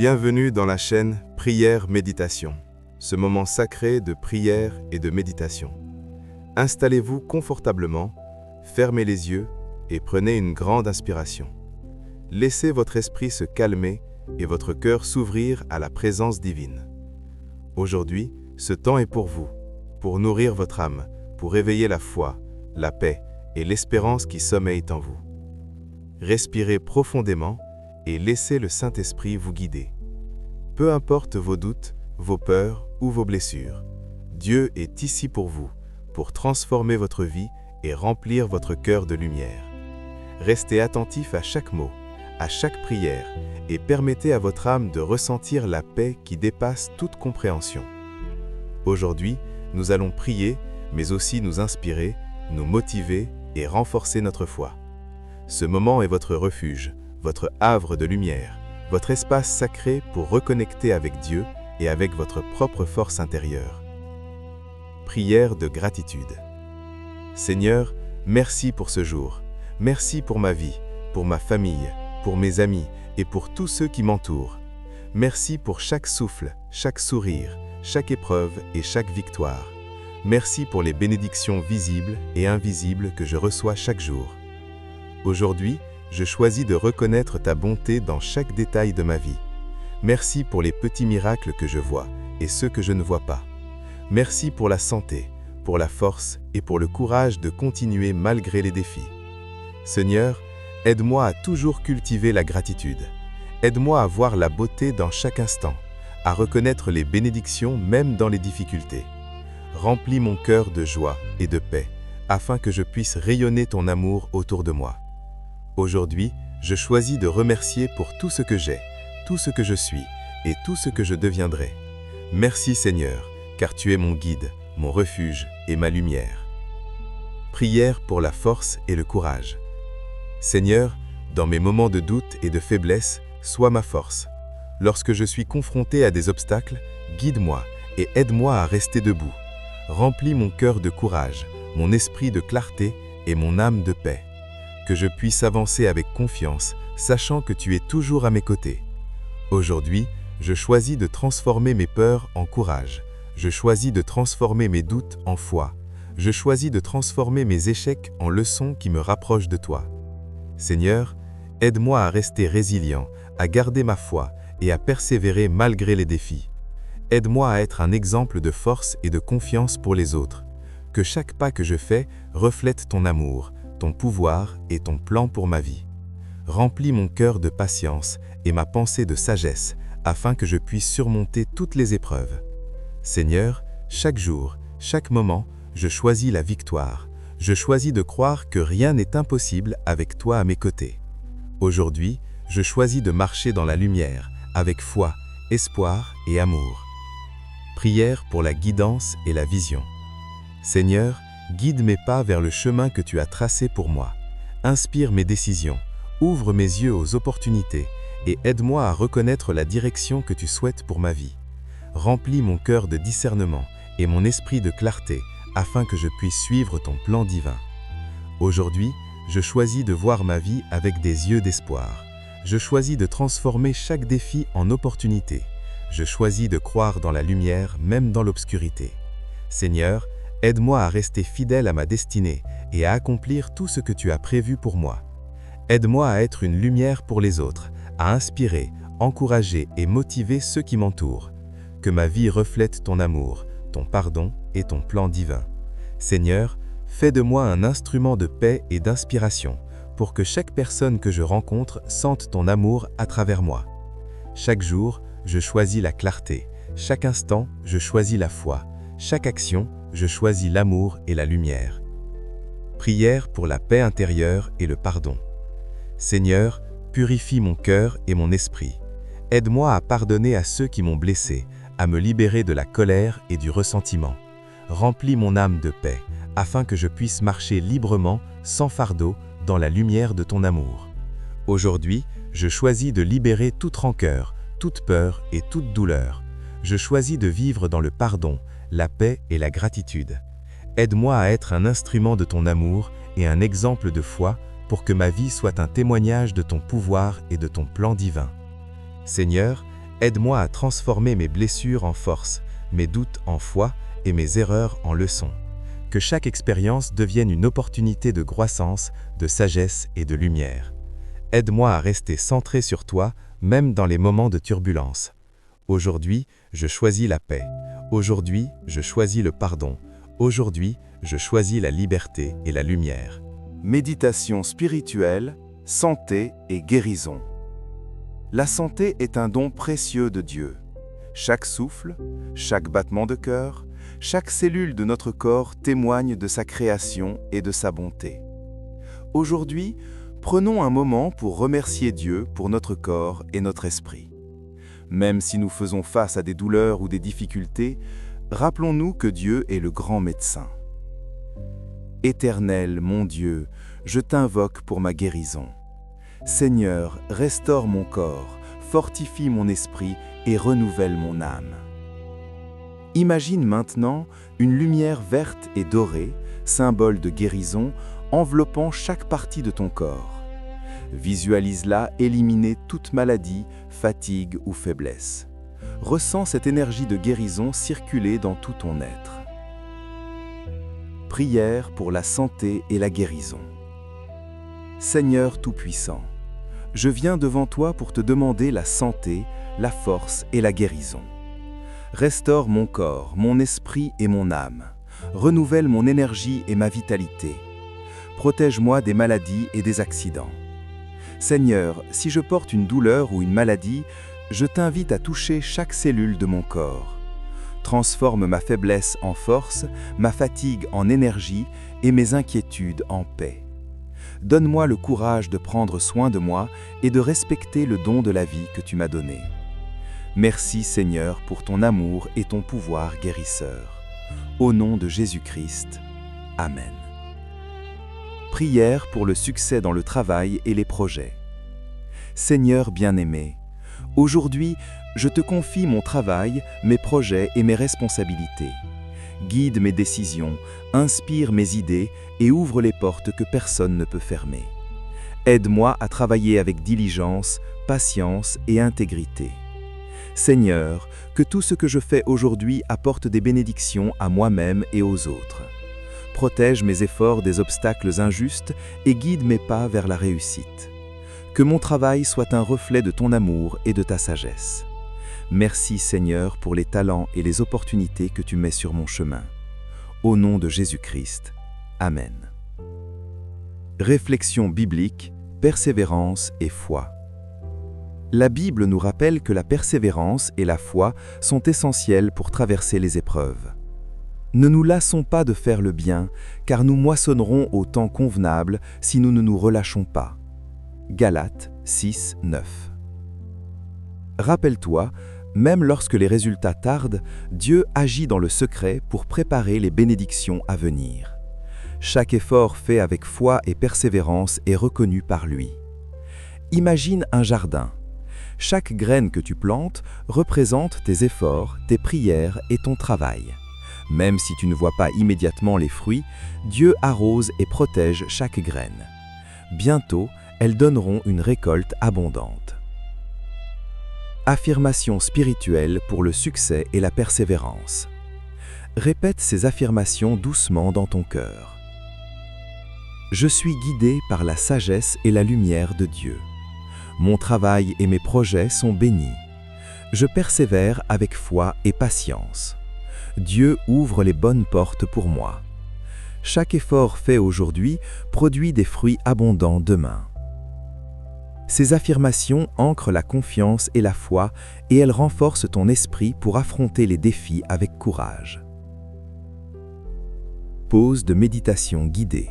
Bienvenue dans la chaîne Prière Méditation, ce moment sacré de prière et de méditation. Installez-vous confortablement, fermez les yeux et prenez une grande inspiration. Laissez votre esprit se calmer et votre cœur s'ouvrir à la présence divine. Aujourd'hui, ce temps est pour vous, pour nourrir votre âme, pour réveiller la foi, la paix et l'espérance qui sommeillent en vous. Respirez profondément et laissez le Saint-Esprit vous guider. Peu importe vos doutes, vos peurs ou vos blessures, Dieu est ici pour vous, pour transformer votre vie et remplir votre cœur de lumière. Restez attentif à chaque mot, à chaque prière, et permettez à votre âme de ressentir la paix qui dépasse toute compréhension. Aujourd'hui, nous allons prier, mais aussi nous inspirer, nous motiver et renforcer notre foi. Ce moment est votre refuge, votre havre de lumière, votre espace sacré pour reconnecter avec Dieu et avec votre propre force intérieure. Prière de gratitude. Seigneur, merci pour ce jour. Merci pour ma vie, pour ma famille, pour mes amis et pour tous ceux qui m'entourent. Merci pour chaque souffle, chaque sourire, chaque épreuve et chaque victoire. Merci pour les bénédictions visibles et invisibles que je reçois chaque jour. Aujourd'hui, je choisis de reconnaître ta bonté dans chaque détail de ma vie. Merci pour les petits miracles que je vois et ceux que je ne vois pas. Merci pour la santé, pour la force et pour le courage de continuer malgré les défis. Seigneur, aide-moi à toujours cultiver la gratitude. Aide-moi à voir la beauté dans chaque instant, à reconnaître les bénédictions même dans les difficultés. Remplis mon cœur de joie et de paix, afin que je puisse rayonner ton amour autour de moi. Aujourd'hui, je choisis de remercier pour tout ce que j'ai, tout ce que je suis et tout ce que je deviendrai. Merci Seigneur, car tu es mon guide, mon refuge et ma lumière. Prière pour la force et le courage. Seigneur, dans mes moments de doute et de faiblesse, sois ma force. Lorsque je suis confronté à des obstacles, guide-moi et aide-moi à rester debout. Remplis mon cœur de courage, mon esprit de clarté et mon âme de paix. Que je puisse avancer avec confiance, sachant que tu es toujours à mes côtés. Aujourd'hui, je choisis de transformer mes peurs en courage. Je choisis de transformer mes doutes en foi. Je choisis de transformer mes échecs en leçons qui me rapprochent de toi. Seigneur, aide-moi à rester résilient, à garder ma foi et à persévérer malgré les défis. Aide-moi à être un exemple de force et de confiance pour les autres. Que chaque pas que je fais reflète ton amour, ton pouvoir et ton plan pour ma vie. Remplis mon cœur de patience et ma pensée de sagesse, afin que je puisse surmonter toutes les épreuves. Seigneur, chaque jour, chaque moment, je choisis la victoire. Je choisis de croire que rien n'est impossible avec toi à mes côtés. Aujourd'hui, je choisis de marcher dans la lumière, avec foi, espoir et amour. Prière pour la guidance et la vision. Seigneur, guide mes pas vers le chemin que tu as tracé pour moi. Inspire mes décisions, ouvre mes yeux aux opportunités et aide-moi à reconnaître la direction que tu souhaites pour ma vie. Remplis mon cœur de discernement et mon esprit de clarté afin que je puisse suivre ton plan divin. Aujourd'hui, je choisis de voir ma vie avec des yeux d'espoir. Je choisis de transformer chaque défi en opportunité. Je choisis de croire dans la lumière même dans l'obscurité. Seigneur, aide-moi à rester fidèle à ma destinée et à accomplir tout ce que tu as prévu pour moi. Aide-moi à être une lumière pour les autres, à inspirer, encourager et motiver ceux qui m'entourent. Que ma vie reflète ton amour, ton pardon et ton plan divin. Seigneur, fais de moi un instrument de paix et d'inspiration pour que chaque personne que je rencontre sente ton amour à travers moi. Chaque jour, je choisis la clarté. Chaque instant, je choisis la foi. Chaque action, je choisis l'amour et la lumière. Prière pour la paix intérieure et le pardon. Seigneur, purifie mon cœur et mon esprit. Aide-moi à pardonner à ceux qui m'ont blessé, à me libérer de la colère et du ressentiment. Remplis mon âme de paix, afin que je puisse marcher librement, sans fardeau, dans la lumière de ton amour. Aujourd'hui, je choisis de libérer toute rancœur, toute peur et toute douleur. Je choisis de vivre dans le pardon, la paix et la gratitude. Aide-moi à être un instrument de ton amour et un exemple de foi pour que ma vie soit un témoignage de ton pouvoir et de ton plan divin. Seigneur, Aide-moi à transformer mes blessures en force, mes doutes en foi et mes erreurs en leçons. Que chaque expérience devienne une opportunité de croissance, de sagesse et de lumière. Aide-moi à rester centré sur toi, même dans les moments de turbulence. Aujourd'hui, je choisis la paix. Aujourd'hui, je choisis le pardon. Aujourd'hui, je choisis la liberté et la lumière. Méditation spirituelle, santé et guérison. La santé est un don précieux de Dieu. Chaque souffle, chaque battement de cœur, chaque cellule de notre corps témoigne de sa création et de sa bonté. Aujourd'hui, prenons un moment pour remercier Dieu pour notre corps et notre esprit. Même si nous faisons face à des douleurs ou des difficultés, rappelons-nous que Dieu est le grand médecin. Éternel, mon Dieu, je t'invoque pour ma guérison. Seigneur, restaure mon corps, fortifie mon esprit et renouvelle mon âme. Imagine maintenant une lumière verte et dorée, symbole de guérison, enveloppant chaque partie de ton corps. Visualise-la éliminer toute maladie, fatigue ou faiblesse. Ressens cette énergie de guérison circuler dans tout ton être. Prière pour la santé et la guérison. Seigneur Tout-Puissant, je viens devant toi pour te demander la santé, la force et la guérison. Restaure mon corps, mon esprit et mon âme. Renouvelle mon énergie et ma vitalité. Protège-moi des maladies et des accidents. Seigneur, si je porte une douleur ou une maladie, je t'invite à toucher chaque cellule de mon corps. Transforme ma faiblesse en force, ma fatigue en énergie et mes inquiétudes en paix. Donne-moi le courage de prendre soin de moi et de respecter le don de la vie que tu m'as donné. Merci Seigneur pour ton amour et ton pouvoir guérisseur. Au nom de Jésus-Christ. Amen. Prière pour le succès dans le travail et les projets. Seigneur bien-aimé, aujourd'hui, je te confie mon travail, mes projets et mes responsabilités. Guide mes décisions, inspire mes idées et ouvre les portes que personne ne peut fermer. Aide-moi à travailler avec diligence, patience et intégrité. Seigneur, que tout ce que je fais aujourd'hui apporte des bénédictions à moi-même et aux autres. Protège mes efforts des obstacles injustes et guide mes pas vers la réussite. Que mon travail soit un reflet de ton amour et de ta sagesse. Merci Seigneur pour les talents et les opportunités que tu mets sur mon chemin. Au nom de Jésus-Christ. Amen. Réflexion biblique, persévérance et foi. La Bible nous rappelle que la persévérance et la foi sont essentielles pour traverser les épreuves. Ne nous lassons pas de faire le bien, car nous moissonnerons au temps convenable si nous ne nous relâchons pas. Galates 6, 9. Rappelle-toi, même lorsque les résultats tardent, Dieu agit dans le secret pour préparer les bénédictions à venir. Chaque effort fait avec foi et persévérance est reconnu par lui. Imagine un jardin. Chaque graine que tu plantes représente tes efforts, tes prières et ton travail. Même si tu ne vois pas immédiatement les fruits, Dieu arrose et protège chaque graine. Bientôt, elles donneront une récolte abondante. Affirmations spirituelles pour le succès et la persévérance. Répète ces affirmations doucement dans ton cœur. Je suis guidé par la sagesse et la lumière de Dieu. Mon travail et mes projets sont bénis. Je persévère avec foi et patience. Dieu ouvre les bonnes portes pour moi. Chaque effort fait aujourd'hui produit des fruits abondants demain. Ces affirmations ancrent la confiance et la foi et elles renforcent ton esprit pour affronter les défis avec courage. Pause de méditation guidée.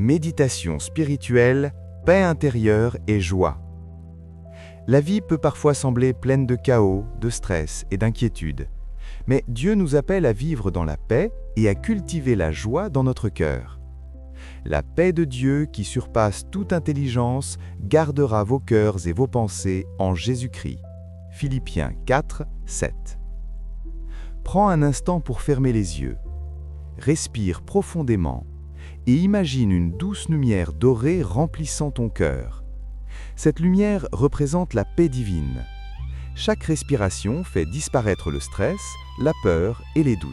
Méditation spirituelle, paix intérieure et joie. La vie peut parfois sembler pleine de chaos, de stress et d'inquiétude. Mais Dieu nous appelle à vivre dans la paix et à cultiver la joie dans notre cœur. La paix de Dieu qui surpasse toute intelligence gardera vos cœurs et vos pensées en Jésus-Christ. Philippiens 4, 7. Prends un instant pour fermer les yeux. Respire profondément et imagine une douce lumière dorée remplissant ton cœur. Cette lumière représente la paix divine. Chaque respiration fait disparaître le stress, la peur et les doutes.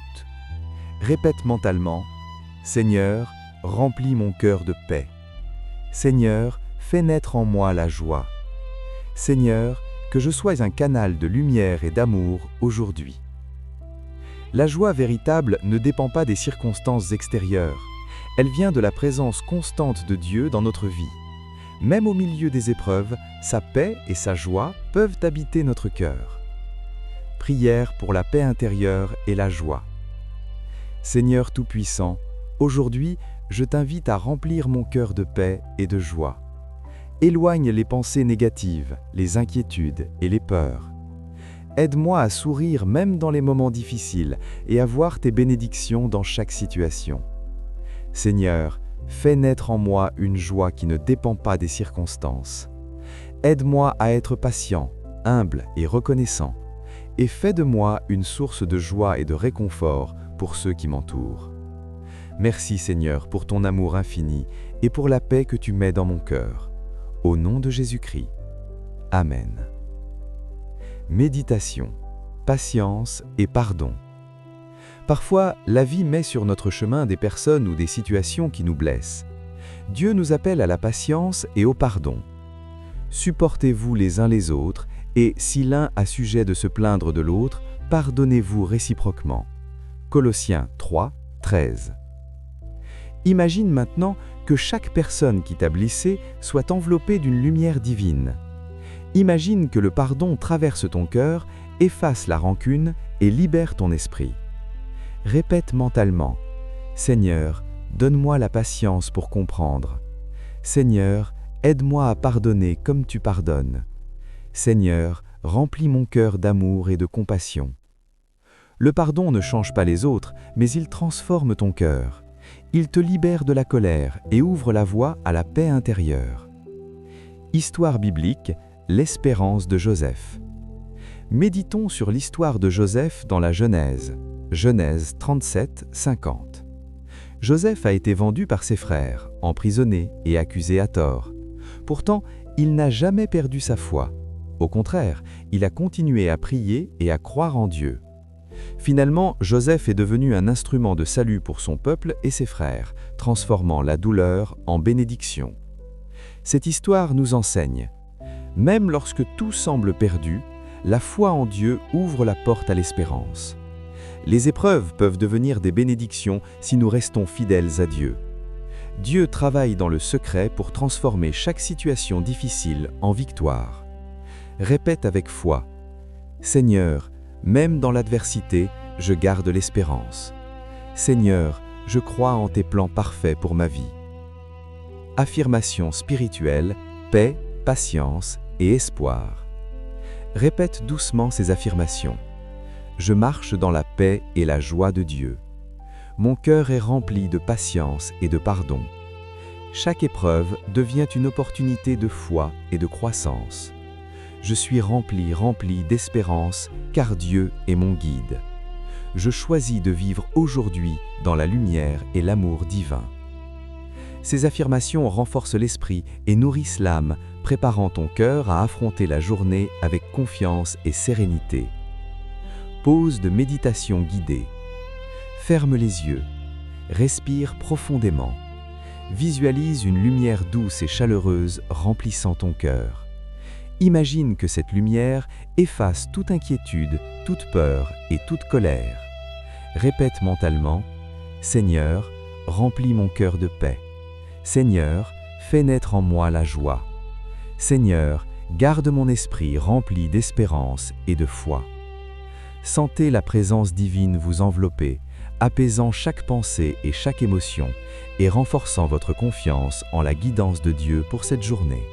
Répète mentalement « Seigneur, remplis mon cœur de paix. Seigneur, fais naître en moi la joie. Seigneur, que je sois un canal de lumière et d'amour aujourd'hui. » La joie véritable ne dépend pas des circonstances extérieures. Elle vient de la présence constante de Dieu dans notre vie. Même au milieu des épreuves, sa paix et sa joie peuvent habiter notre cœur. Prière pour la paix intérieure et la joie. Seigneur Tout-Puissant, aujourd'hui, je t'invite à remplir mon cœur de paix et de joie. Éloigne les pensées négatives, les inquiétudes et les peurs. Aide-moi à sourire même dans les moments difficiles et à voir tes bénédictions dans chaque situation. Seigneur, fais naître en moi une joie qui ne dépend pas des circonstances. Aide-moi à être patient, humble et reconnaissant, et fais de moi une source de joie et de réconfort pour ceux qui m'entourent. Merci Seigneur pour ton amour infini et pour la paix que tu mets dans mon cœur. Au nom de Jésus-Christ. Amen. Méditation, patience et pardon. Parfois, la vie met sur notre chemin des personnes ou des situations qui nous blessent. Dieu nous appelle à la patience et au pardon. Supportez-vous les uns les autres et, si l'un a sujet de se plaindre de l'autre, pardonnez-vous réciproquement. Colossiens 3, 13. Imagine maintenant que chaque personne qui t'a blessé soit enveloppée d'une lumière divine. Imagine que le pardon traverse ton cœur, efface la rancune et libère ton esprit. Répète mentalement « Seigneur, donne-moi la patience pour comprendre. Seigneur, aide-moi à pardonner comme tu pardonnes. Seigneur, remplis mon cœur d'amour et de compassion. » Le pardon ne change pas les autres, mais il transforme ton cœur. Il te libère de la colère et ouvre la voie à la paix intérieure. Histoire biblique, l'espérance de Joseph. Méditons sur l'histoire de Joseph dans la Genèse. Genèse 37, 50. Joseph a été vendu par ses frères, emprisonné et accusé à tort. Pourtant, il n'a jamais perdu sa foi. Au contraire, il a continué à prier et à croire en Dieu. Finalement, Joseph est devenu un instrument de salut pour son peuple et ses frères, transformant la douleur en bénédiction. Cette histoire nous enseigne. Même lorsque tout semble perdu, la foi en Dieu ouvre la porte à l'espérance. Les épreuves peuvent devenir des bénédictions si nous restons fidèles à Dieu. Dieu travaille dans le secret pour transformer chaque situation difficile en victoire. Répète avec foi « Seigneur, même dans l'adversité, je garde l'espérance. Seigneur, je crois en tes plans parfaits pour ma vie. » Affirmation spirituelle, paix, patience et espoir. Répète doucement ces affirmations. Je marche dans la paix et la joie de Dieu. Mon cœur est rempli de patience et de pardon. Chaque épreuve devient une opportunité de foi et de croissance. Je suis rempli d'espérance, car Dieu est mon guide. Je choisis de vivre aujourd'hui dans la lumière et l'amour divin. Ces affirmations renforcent l'esprit et nourrissent l'âme, préparant ton cœur à affronter la journée avec confiance et sérénité. Pause de méditation guidée. Ferme les yeux. Respire profondément. Visualise une lumière douce et chaleureuse remplissant ton cœur. Imagine que cette lumière efface toute inquiétude, toute peur et toute colère. Répète mentalement « Seigneur, remplis mon cœur de paix. Seigneur, fais naître en moi la joie. Seigneur, garde mon esprit rempli d'espérance et de foi. » Sentez la présence divine vous envelopper, apaisant chaque pensée et chaque émotion et renforçant votre confiance en la guidance de Dieu pour cette journée.